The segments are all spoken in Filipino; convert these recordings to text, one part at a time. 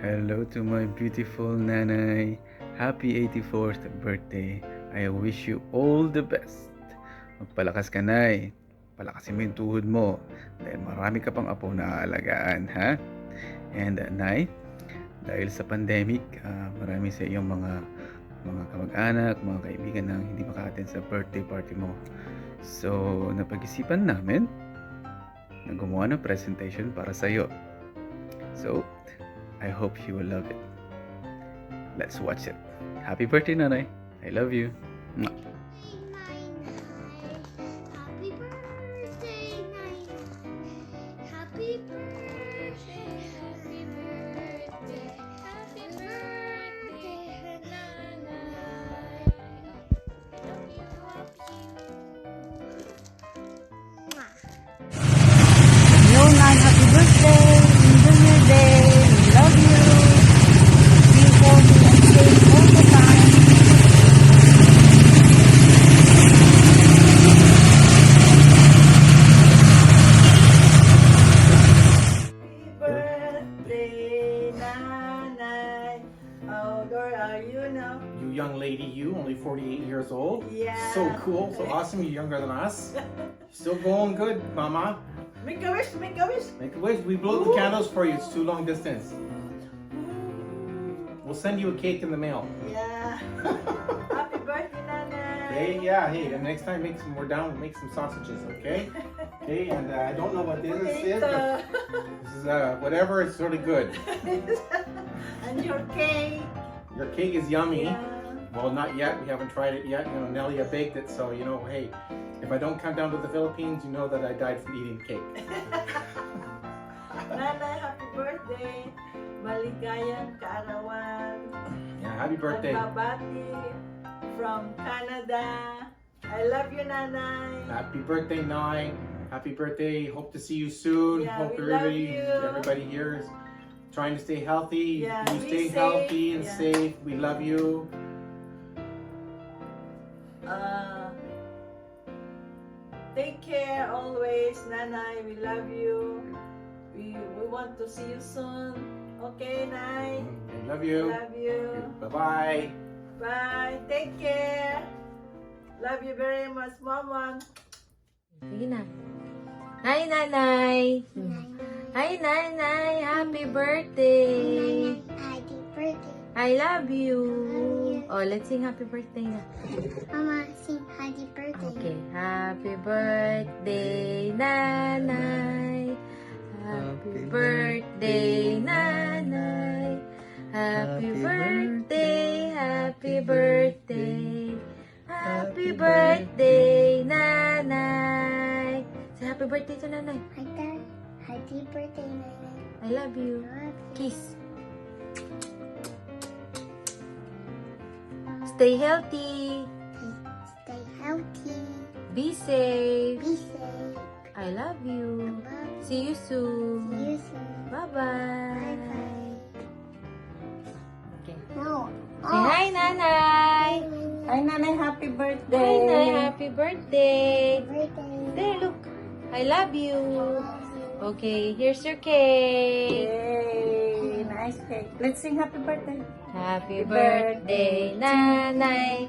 Hello to my beautiful nanay. Happy 84th birthday. I wish you all the best. Magpalakas ka, nay. Palakasin mo yung tuhod mo. Dahil marami ka pang apo na aalagaan, ha? And nay, dahil sa pandemic, marami sa iyong mga kamag-anak, mga kaibigan na hindi maka-attend sa birthday party mo. So, napag-isipan namin na gumawa ng presentation para sa iyo. So, I hope you will love it. Let's watch it. Happy birthday, Nanay. I love you. Mwah. Happy birthday, Nai. Happy birthday, happy birthday, happy birthday, Nanay. Love you, love you. Mwah. Hello, Nan. Happy birthday. Enjoy your day. We love you. Be healthy and safe all the time. Happy birthday, Nanay. How old are you now? You young lady, you only 48 years old. Yeah. So cool, so awesome. You're younger than us. Still going good, Mama. Make a wish, make a wish. Make a wish. We blow the candles for you. It's too long distance. We'll send you a cake in the mail. Yeah. Happy birthday, Nanay. Okay? Yeah. Hey, the next time we're down. We'll make some sausages. Okay? Okay. And I don't know what this is, but this is whatever. It's really good. And your cake. Your cake is yummy. Yeah. Well, not yet. We haven't tried it yet. You know, Nelia baked it, so you know, hey, if I don't come down to the Philippines, you know that I died from eating cake. Nanay, happy birthday. Maligayang kaarawan. Yeah, happy birthday. Nagbabati from Canada. I love you, Nanay. Happy birthday, Nai. Happy birthday. Hope to see you soon. Yeah, Hope we love everybody, you. everybody here is trying to stay healthy. Yeah, you be stay safe. healthy and Yeah. safe. We love you. Take care always, Nanay. We love you. We want to see you soon. Okay, Nay? I love you. Love you. Bye-bye. Bye. Take care. Love you very much, Mama. Sige na. Hi, Nanay. Hi, Nanay. Happy birthday. Happy birthday. I love you. Oh, let's sing happy birthday na. Mama, sing happy birthday. Okay. Happy birthday, Nanay. Happy birthday, Nanay. Happy birthday, happy birthday. Happy birthday, Nanay. Say happy birthday to Nanay. Hi, Dad. Happy birthday, Nai. I love you. Kiss. Stay healthy. Stay healthy. Be safe. Be safe. I love you. Love See you soon. you soon. Bye-bye. Bye-bye. Okay. No. Say hi, Nanay. Hi, Nanay. Happy Hi, birthday. Nanay. Happy birthday. Birthday. There, look. I love you. Okay, here's your cake. Yay. Nice cake. Let's sing happy birthday. Happy birthday, Nanay.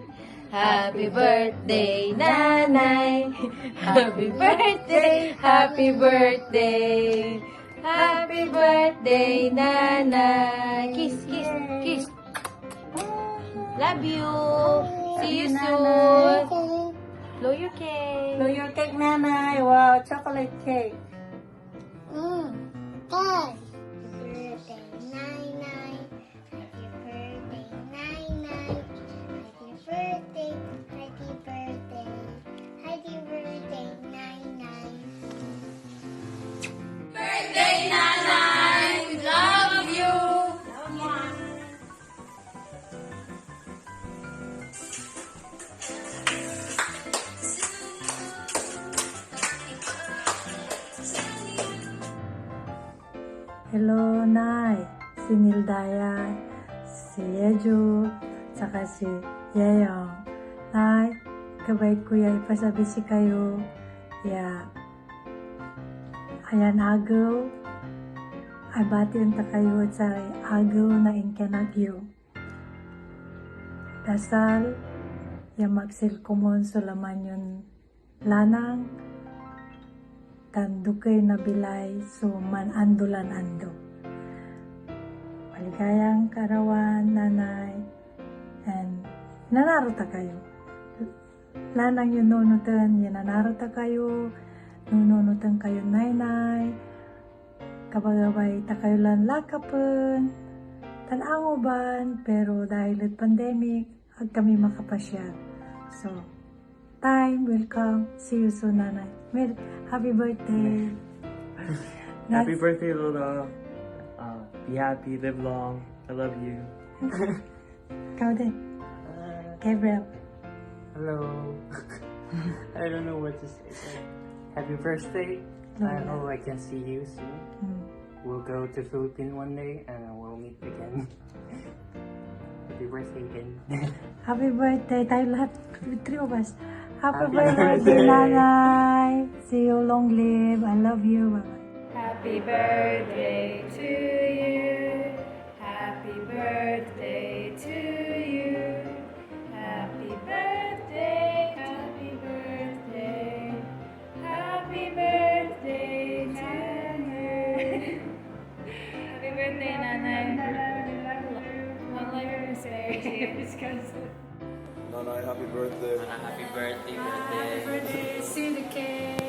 Happy birthday, Nanay. Happy birthday, happy birthday. Happy birthday, Nanay. Kiss, kiss, kiss. Love you. See you soon. Blow your cake. Blow your cake, Nanay. Wow, chocolate cake. Dad. Happy birthday, Nai. Happy birthday, Nai. Happy birthday. Happy birthday. Happy birthday, Nai. Birthday, Nanay. We love you. Hello, Nay. Si Nildaya, si Yeju, saka si Yeyong. Nay, kabait ko ya ipasabisi kayo. Ya, ayan agaw. ay bati ang takayod sa agaw na inkanagyo. Dasal, ya magsil kumon sulaman yun lanang, tandukay na bilay so man andulan ando. Maligayang karawan, nanay, and nanarota kayo. Lanang yun nunutan, yan nanarota kayo, nununutan kayo nay-nay, kabagabay ta kayo lang lakapan, tanangoban, pero dahil at pandemic, ag kami makapasyal. So, time will come. See you soon, nanay. Happy birthday. Happy birthday, Lola. Be happy, live long. I love you. Ikaw din. Gabriel. Hello. I don't know what to say. Happy birthday. I Lola. hope I can see you soon. We'll go to Philippines one day and we'll meet again. Happy birthday again. Happy birthday. Tayo lahat. Three of us. Happy Happy birthday, birthday. nanay. See you long live. I love you. Bye-bye. Happy birthday to you. Happy birthday to you. Happy birthday, happy birthday. Happy birthday to you. Happy birthday, Nanay. Long life and prosperity. Nanay, happy birthday. Happy birthday, Birthday, see the cake.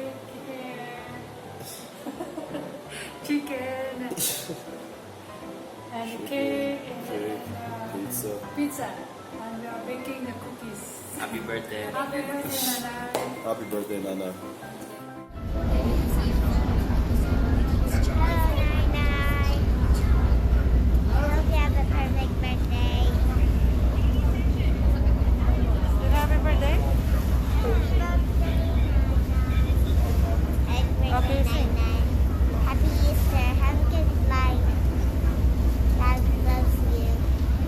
Chicken. And the cake. Cake, pizza. Pizza. And we are baking the cookies. Happy birthday. Happy birthday, Nanay. Happy birthday, Nana. Hello, Nanay. I hope you have a perfect birthday. Happy birthday. Happy birthday, Nanay. Happy Easter. Have a good life. God loves you.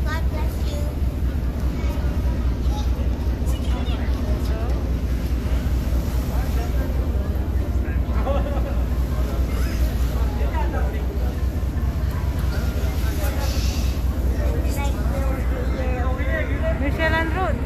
God bless you. Michelle and Ruth.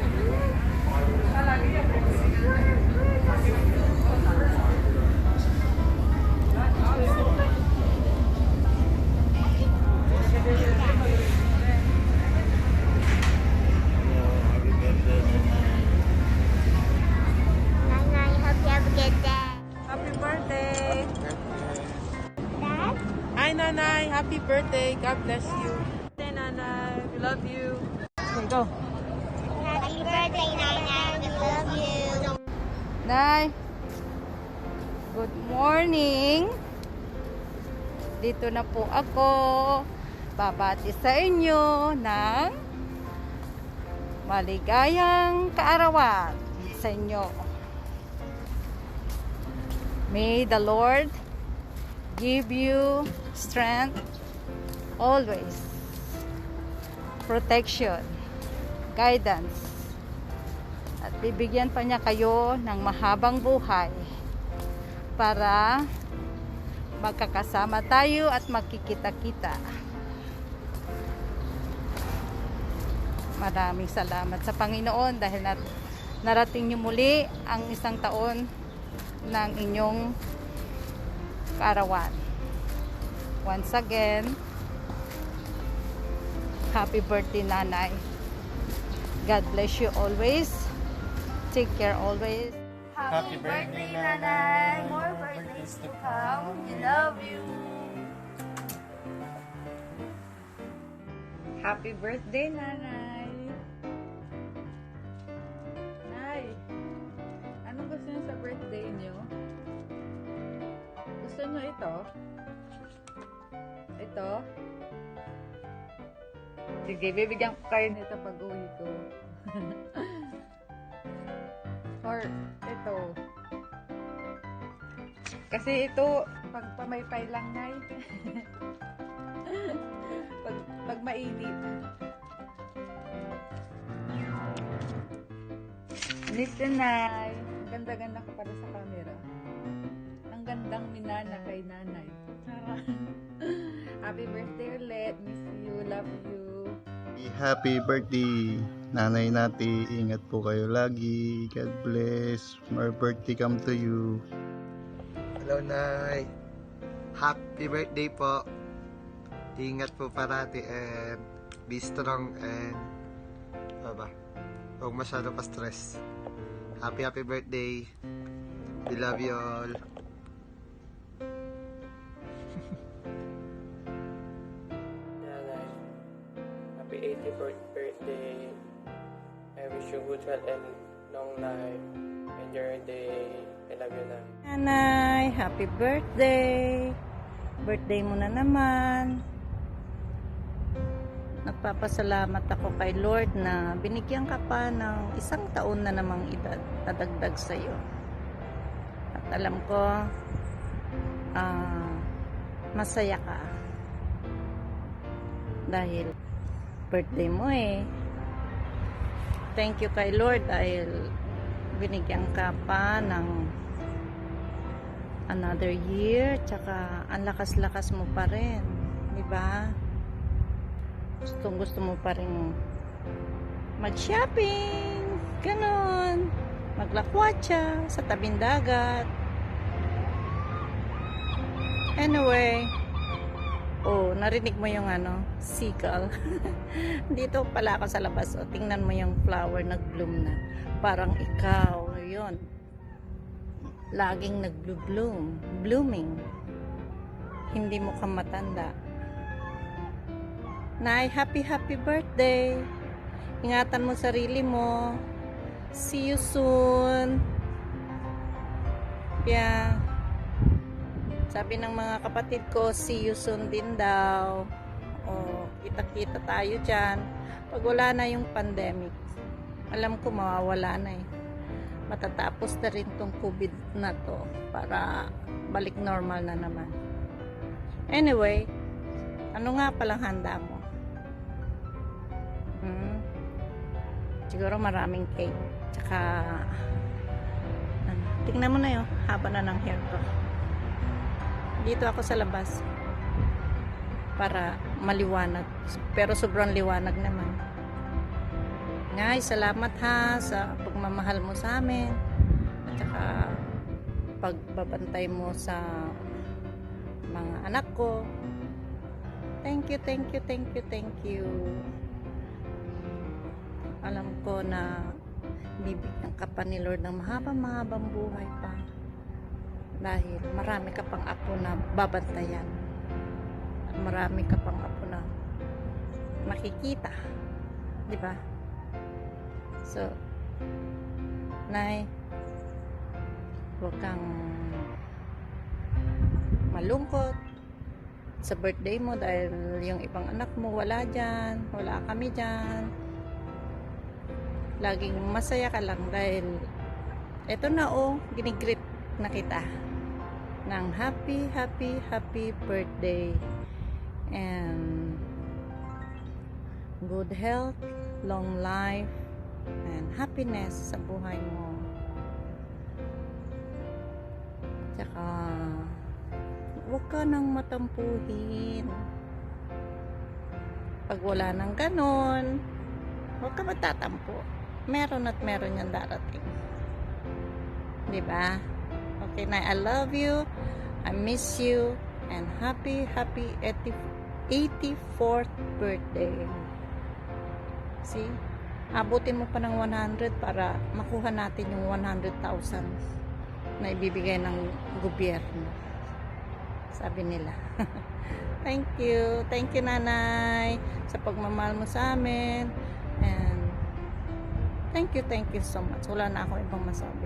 Nanay, hope you have a good day. Happy birthday. Dad? Hi, Nanay. Happy birthday. God bless you. Hey, Nanay. We love you. Okay, go. Happy birthday, Nanay. We love you. Nay, good morning. Dito na po ako. Babati sa inyo ng maligayang kaarawan sa inyo. May the Lord give you strength always, protection, guidance, at bibigyan pa niya kayo ng mahabang buhay para magkakasama tayo at magkikita-kita. Maraming salamat sa Panginoon dahil narating niyo muli ang isang taon ng inyong kaarawan. Once again, happy birthday, Nanay. God bless you always. Take care always. Happy birthday, Nanay. More birthdays to come. We love you. Happy birthday, Nanay. Nay, anong gusto niyo sa birthday niyo? Gusto niyo ito? Ito? Sige, bibigyan ko kayo nito pag uwi ko. Or ito. Kasi ito, pag pamaypay lang, Nay. pag mainit. Listen, Nay. Ang ganda-ganda ko para sa camera. Ang gandang minana kay Nanay. Happy birthday ulit. Miss you. Love you. Happy birthday, nanay natin. Ingat po kayo lagi. God bless. More birthday come to you. Hello, Nay. Happy birthday po. Ingat po parati and be strong and huwag masyado pa stress. Happy birthday. We love you all. Nanay, happy 84th birthday. I wish you good health and long life. Enjoy your day. I love you, Nay. Nanay, happy birthday! Birthday mo na naman. Nagpapasalamat ako kay Lord na binigyan ka pa ng 1 taon na namang edad na dagdag sa'yo. At alam ko, masaya ka. Dahil birthday mo eh. Thank you kay Lord dahil binigyan ka pa ng another year, tsaka ang lakas-lakas mo pa rin, di ba? Gusto mo pa rin mag-shopping, ganon, maglakwatsa sa tabing dagat. Anyway, narinig mo yung seagull. Dito pala ako sa labas. Tingnan mo yung flower nag-bloom na. Parang ikaw, yun. Laging blooming. Hindi mo ka matanda. Nay, happy birthday. Ingatan mo sarili mo. See you soon. Yeah. Sabi ng mga kapatid ko, see you soon din daw. Kita-kita tayo dyan. Pag wala na yung pandemic, alam ko mawawala na eh. Matatapos na rin tong COVID na to para balik normal na naman. Anyway, ano nga palang handa mo? Siguro maraming cake. Tsaka, tingnan mo na yun, haba na ng hair ko. Dito ako sa labas para maliwanag, pero sobrang liwanag naman. Ngay, salamat ha sa pagmamahal mo sa amin at saka pagbabantay mo sa mga anak ko. Thank you. Alam ko na bibigyan ka pa ni Lord ng mahabang buhay pa. Dahil marami ka pang apo na babantayan. At marami ka pang apo na makikita. Di ba? So, Nay, huwag kang malungkot sa birthday mo dahil yung ibang anak mo wala dyan, wala kami dyan. Laging masaya ka lang dahil eto na ginigreet na kita ng happy birthday and good health, long life and happiness sa buhay mo. Tsaka huwag ka nang matampuhin. Pag wala nang ganon, huwag ka magtatampo. Meron at meron yung darating. Diba? Okay, Nay, I love you. I miss you. And happy 84th birthday. See? Abutin mo pa ng 100 para makuha natin yung 100,000 na ibibigay ng gobyerno. Sabi nila. Thank you. Thank you, Nanay, sa pagmamahal mo sa amin. And thank you so much. Wala na akong ibang masabi.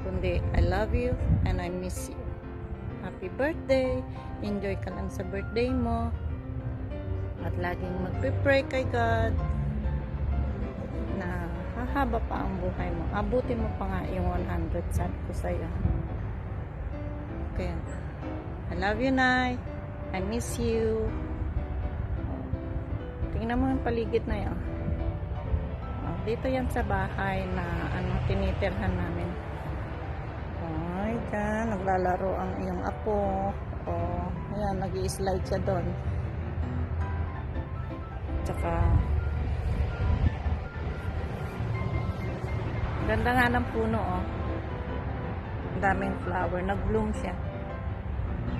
Kundi, I love you and I miss you. Happy birthday. Enjoy ka lang sa birthday mo. At laging magpipray kay God na hahaba pa ang buhay mo. Abutin mo pa nga yung 100, sabi ko sa'yo. Okay. I love you, Nay. I miss you. Tingnan mo yung paligid na yan. Dito yan sa bahay na tinitirhan namin. Ay, dyan, naglalaro ang iyong apo. Oh, ayan, nag-i-slide siya doon. Tsaka, ganda nga ng puno, oh. Ang daming flower. Nag-bloom siya.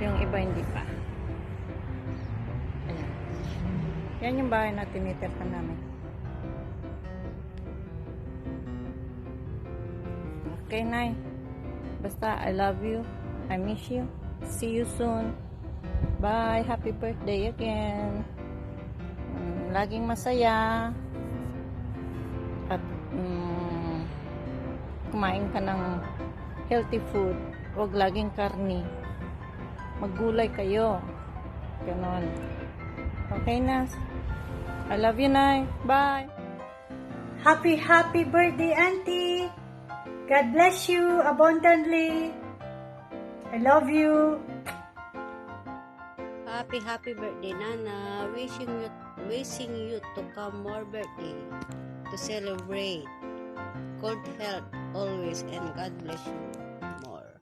Yung iba hindi pa. Ayan. Yan yung bahay na tinitirhan namin. Okay, Nay. Basta, I love you. I miss you. See you soon. Bye. Happy birthday again. Laging masaya. At kumain ka ng healthy food. Huwag laging karni. Maggulay kayo. Ganon. Okay na. I love you, Nay. Bye. Happy birthday, Auntie! God bless you abundantly. I love you. Happy birthday, Nana. Wishing you to come more birthday to celebrate. Good health always and God bless you more.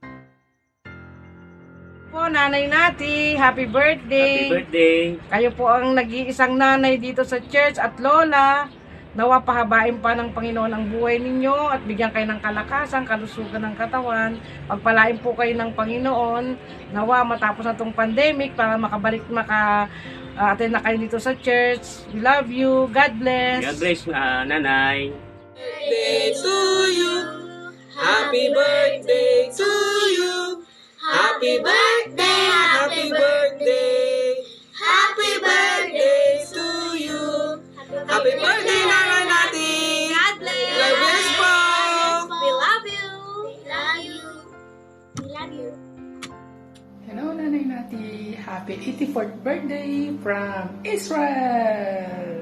Po, Nanay Nati, happy birthday. Happy birthday. Kayo po ang nag-iisang nanay dito sa church at lola. Nawa pahabain pa ng Panginoon ang buhay ninyo at bigyan kayo ng kalakasan, kalusugan ng katawan. Pagpalain po kayo ng Panginoon. Nawa matapos na itong pandemic para maka-attend na kayo dito sa church. We love you. God bless. God bless, Nanay. Birthday to you. Happy birthday to you. Happy birthday, happy birthday. Happy birthday to you. Happy birthday, Nanay Nati. God bless. God bless po. We love you. We love you. We love you. Hello, Nanay Nati. Happy 84th birthday from Israel.